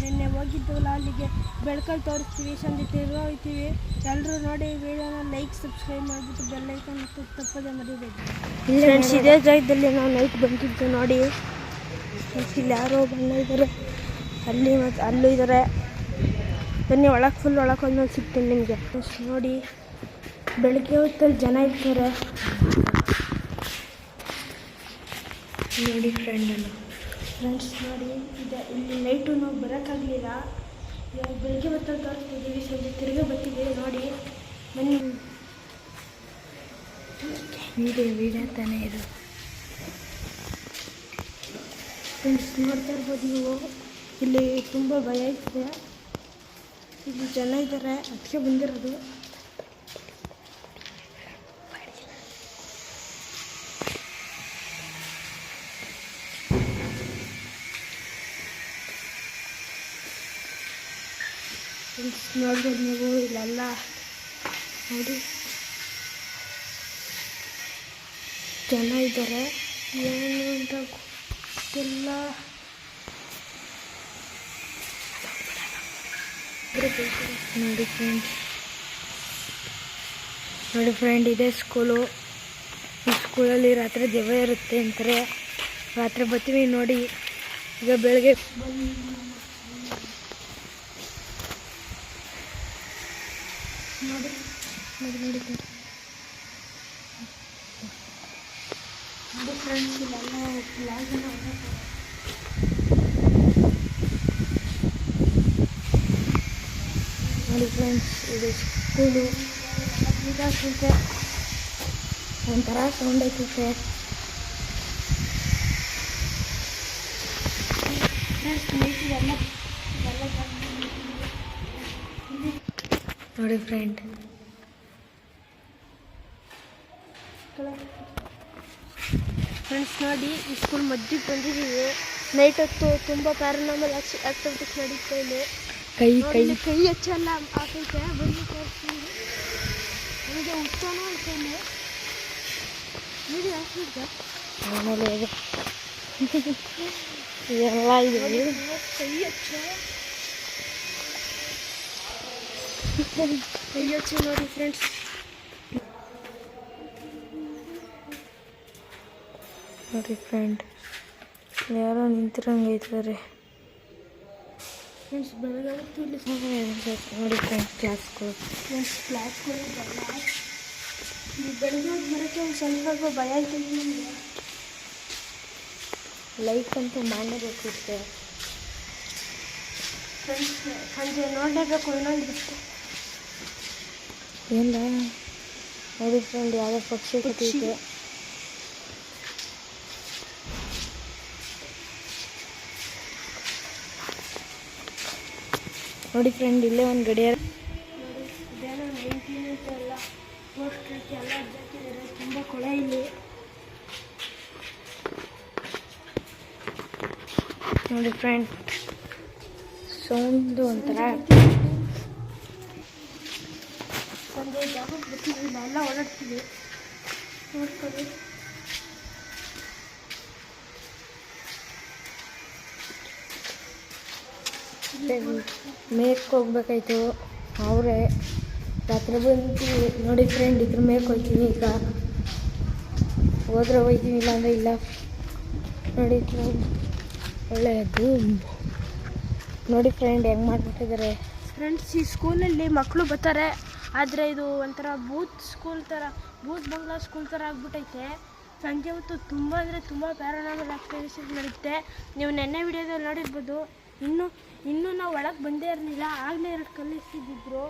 ನಿನ್ನೆ ಹೋಗಿದ್ದವಲ್ಲ ಅಲ್ಲಿಗೆ ಬೆಳಕಲ್ಲಿ ತೋರಿಸ್ತೀವಿ, ಸಂಜೆ ತಿರ್ಗಿ ಹೋಗ್ತೀವಿ. ಎಲ್ಲರೂ ನೋಡಿ ವಿಡಿಯೋನ ಲೈಕ್ ಸಬ್ಸ್ಕ್ರೈಬ್ ಮಾಡಿಬಿಟ್ಟು ಬೆಲ್ಲೈಕನ್ ಮತ್ತು ತಪ್ಪದೆ ಮರಿಬೇಕು ಫ್ರೆಂಡ್ಸ್. ಇದೇ ಜಾಗದಲ್ಲಿ ನಾವು ನೈಟ್ ಬಂದಿದ್ದು ನೋಡಿ. ಇಲ್ಲಿ ಯಾರೋ ಬಂದಿದ್ದಾರೆ, ಅಲ್ಲಿ ಮತ್ತು ಅಲ್ಲೂ ಇದ್ದಾರೆ. ಬನ್ನಿ ಒಳಗೆ ಫುಲ್ ಒಳಗೆ ಹೋದ್ಮೇಲೆ ಸಿಗ್ತೀನಿ ನಿಮಗೆ. ನೋಡಿ ಬೆಳಗ್ಗೆ ಹೊತ್ತಲ್ಲಿ ಜನ ಇರ್ತಾರೆ ನೋಡಿ ಫ್ರೆಂಡ್ಸ್ ನೋಡಿ. ಇಲ್ಲಿ ನೈಟು ನಾವು ಬರೋಕ್ಕಾಗಲಿಲ್ಲ. ಇವಾಗ ಬೆಳಗ್ಗೆ ಹೊತ್ತಲ್ಲಿ ತೋರಿಸ್ತಿದ್ದೀವಿ, ಸಂಜೆ ತಿರುಗಿ ಬರ್ತಿದ್ದೀವಿ ನೋಡಿ. ಬನ್ನಿ ವೀಡಿಯೋ ತಾನೇ ಇದು ಫ್ರೆಂಡ್ಸ್. ನೋಡ್ತಾ ಇರ್ಬೋದು ನೀವು, ಇಲ್ಲಿ ತುಂಬ ಭಯ ಇದೆ. ಇಲ್ಲಿ ಜನ ಇದ್ದಾರೆ, ಅದಕ್ಕೆ ಬಂದಿರೋದು. ಫ್ರೆಂಡ್ಸ್ ನೋಡ್ಬೋದು ನೀವು, ಇಲ್ಲೆಲ್ಲ ನೋಡಿ ಜನ ಇದ್ದಾರೆ. ಏನು ಅಂತ ಗೊತ್ತಿಲ್ಲ. ನೋಡಿ ಫ್ರೆಂಡ್, ಇದೇ ಸ್ಕೂಲು. ಈ ಸ್ಕೂಲಲ್ಲಿ ರಾತ್ರಿ ದೆವ್ವ ಇರುತ್ತೆ ಅಂತಾರೆ. ರಾತ್ರಿ ಬರ್ತೀವಿ ನೋಡಿ. ಈಗ ಬೆಳಗ್ಗೆ ನೋಡಿ ಫ್ರೆಂಡ್ಸ್, ಇಲ್ಲೆಲ್ಲ ಫ್ಲಾಗನ್ನು ನೋಡಿ ಫ್ರೆಂಡ್ಸ್. ಇದು ಸ್ಕೂಲು ಇದಾಗ್ತೈತೆ, ಒಂಥರ ಸೌಂಡ್ ಐತೈತೆ ನೋಡಿ ಫ್ರೆಂಡ್. ಫ್ರೆಂಡ್ಸ್ ನೋಡಿ, ಈ ಸ್ಕೂಲ್ ಮಧ್ಯಕ್ಕೆ ಬಂದಿದ್ದೀವಿ. ನೈಟ್ ಹೊತ್ತು ತುಂಬ ಪ್ಯಾರನಾರ್ಮಲ್ ಆಕ್ಟಿವಿಟೀಸ್ ನಡೀತಾ ಇದೆ. ಕೈ ಹೆಚ್ಚೆಲ್ಲ ಹಾಕೈತೆ. ಬಂದು ತೋರಿಸ್ತೀನಿ ನನಗೆ ಉತ್ಸವನೂ ಐತೆ. ವಿಡಿಯೋ ಹಾಕಿದ್ದೆ ಆಮೇಲೆ ಎಲ್ಲ ಇದೆ. ಕೈ ಹೆಚ್ಚು ನೋಡಿ ಫ್ರೆಂಡ್ಸ್. ನೋಡಿ ಫ್ರೆಂಡ್, ಯಾರೋ ನಿಂತಿರಂಗೈತಾರೆ ಫ್ರೆಂಡ್ಸ್. ಬೆಳಗಾವತ್ತು ಇಲ್ಲಿ ನೋಡಿ ಫ್ರೆಂಡ್ಸ್, ಕ್ಲಾಸ್ಗಳು ಬೆಳಗ್ಗೆ ಬರೋಕ್ಕೆ ಒಂದು ಸ್ವಲ್ಪ ಭಯ ಆಗ್ತದೆ ನಮಗೆ. ಲೈಟ್ ಅಂತೂ ಮಾಡಲೇಬೇಕು ಇರುತ್ತೆ ಫ್ರೆಂಡ್ಸ್. ಸಂಜೆ ನೋಡಲೇಬೇಕು, ಇನ್ನೊಂದು ಬಿಟ್ಟು ಇಲ್ಲ ನೋಡಿ ಫ್ರೆಂಡ್. ಯಾವುದೋ ಪಕ್ಷಿ ಕಟ್ಟಿದೆ ನೋಡಿ ಫ್ರೆಂಡ್. ಇಲ್ಲೇ ಒಂದು ಗಡಿಯಾರ ನೋಡಿ. ಇದೇನೋ 19 ಎಲ್ಲ ಪೋಸ್ಟರ್ ಎಲ್ಲ ಹಾಕಿದ್ದಾರೆ. ತುಂಬ ಕೊಳೆ ಇಲ್ಲಿ ನೋಡಿ ಫ್ರೆಂಡ್. ಸೌಂಡು ಒಂಥರ ಸಂಜೆ ಜಾಗಕ್ಕೆ ಬರ್ತೀವಿ. ಇಲ್ಲೆಲ್ಲ ಓಡಾಡ್ತೀವಿ ನೋಡ್ಕೊಳ್ಳಿ. ಮೇಕ್ ಹೋಗ್ಬೇಕಾಯ್ತು, ಅವರೇ ರಾತ್ರಿ ಬಂತೀವಿ ನೋಡಿ ಫ್ರೆಂಡ್. ಇದ್ರ ಮೇಕ್ ಹೋಗ್ತೀವಿ. ಈಗ ಹೋದ್ರೆ ಹೋಗ್ತೀವಿ, ಇಲ್ಲಾಂದರೆ ಇಲ್ಲ ನೋಡಿ ಫ್ರೆಂಡ್. ಒಳ್ಳೆಯದು ನೋಡಿ ಫ್ರೆಂಡ್, ಹೆಂಗೆ ಮಾಡಿಬಿಟ್ಟಿದ್ದಾರೆ ಫ್ರೆಂಡ್ಸ್. ಈ ಸ್ಕೂಲಲ್ಲಿ ಮಕ್ಕಳು ಬರ್ತಾರೆ, ಆದರೆ ಇದು ಒಂಥರ ಬೂತ್ ಸ್ಕೂಲ್ ಥರ, ಬೂತ್ ಬಂಗ್ಲಾ ಸ್ಕೂಲ್ ಥರ ಆಗ್ಬಿಟ್ಟೈತೆ. ಸಂಜೆ ಹೊತ್ತು ತುಂಬ ಅಂದರೆ ತುಂಬ ಪ್ಯಾರನಾರ್ಮಲ್ ಆಕ್ಟಿವಿಟೀಸ್ ನಡೆಯುತ್ತೆ. ನೀವು ನೆನ್ನೆ ವಿಡಿಯೋದಲ್ಲಿ ನೋಡಿರ್ಬೋದು. ಇನ್ನೂ ನಾವು ಒಳಗೆ ಬಂದೇ ಇರಲಿಲ್ಲ, ಆಗಲೇ 2 ಕಲಿಸ್ತಿದ್ದಿದ್ರು.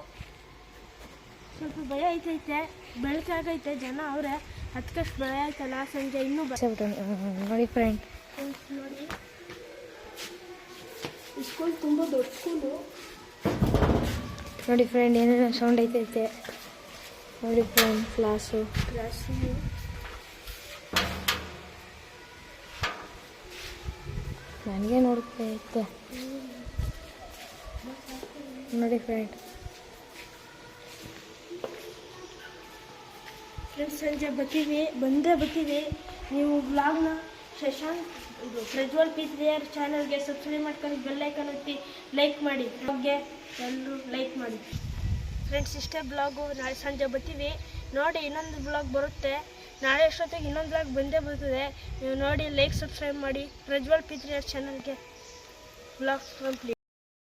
ಸ್ವಲ್ಪ ಭಯ ಐತೈತೆ, ಬೆಳಕಾಗೈತೆ, ಜನ ಅವರೇ, ಅದಕ್ಕಷ್ಟು ಭಯ ಆಯ್ತಲ್ಲ. ಸಂಜೆ ಇನ್ನೂ ನೋಡಿ ಫ್ರೆಂಡ್. ನೋಡಿ ಈ ಸ್ಕೂಲ್ ತುಂಬ ದೊಡ್ಡ ಸ್ಕೂಲು ನೋಡಿ ಫ್ರೆಂಡ್. ಏನೇನೋ ಸೌಂಡ್ ಐತೈತೆ ನೋಡಿ ಫ್ರೆಂಡ್. ಕ್ಲಾಸು ನನಗೆ ನೋಡ್ತೈತೆ ನೋಡಿ ಫ್ರೆಂಡ್. ಸಂಜೆ ಬರ್ತೀವಿ, ಬಂದೇ ಬರ್ತೀವಿ. ನೀವು ಬ್ಲಾಗ್ನ ಶಶಾಂಕ್ ಇದು ಪ್ರಜ್ವಲ್ ಪಿತ್ರಿಯರ್ ಚಾನಲ್ಗೆ ಸಬ್ಸ್ಕ್ರೈಬ್ ಮಾಡ್ಕೊಂಡು ಬೆಲ್ ಐಕಾನ್ ಒತ್ತಿ ಲೈಕ್ ಮಾಡಿ. ಬಗ್ಗೆ ಎಲ್ಲರೂ ಲೈಕ್ ಮಾಡಿ ಫ್ರೆಂಡ್ಸ್. ಇಷ್ಟೇ ಬ್ಲಾಗು, ನಾಳೆ ಸಂಜೆ ಬರ್ತೀವಿ ನೋಡಿ. ಇನ್ನೊಂದು ಬ್ಲಾಗ್ ಬರುತ್ತೆ ನಾಳೆ ಅಷ್ಟೊತ್ತಿಗೆ, ಇನ್ನೊಂದು ಬ್ಲಾಗ್ ಬಂದೇ ಬರ್ತದೆ. ನೀವು ನೋಡಿ ಲೈಕ್ ಸಬ್ಸ್ಕ್ರೈಬ್ ಮಾಡಿ ಪ್ರಜ್ವಲ್ ಪಿತ್ರಿಯರ್ ಚಾನಲ್ಗೆ. Blog complete.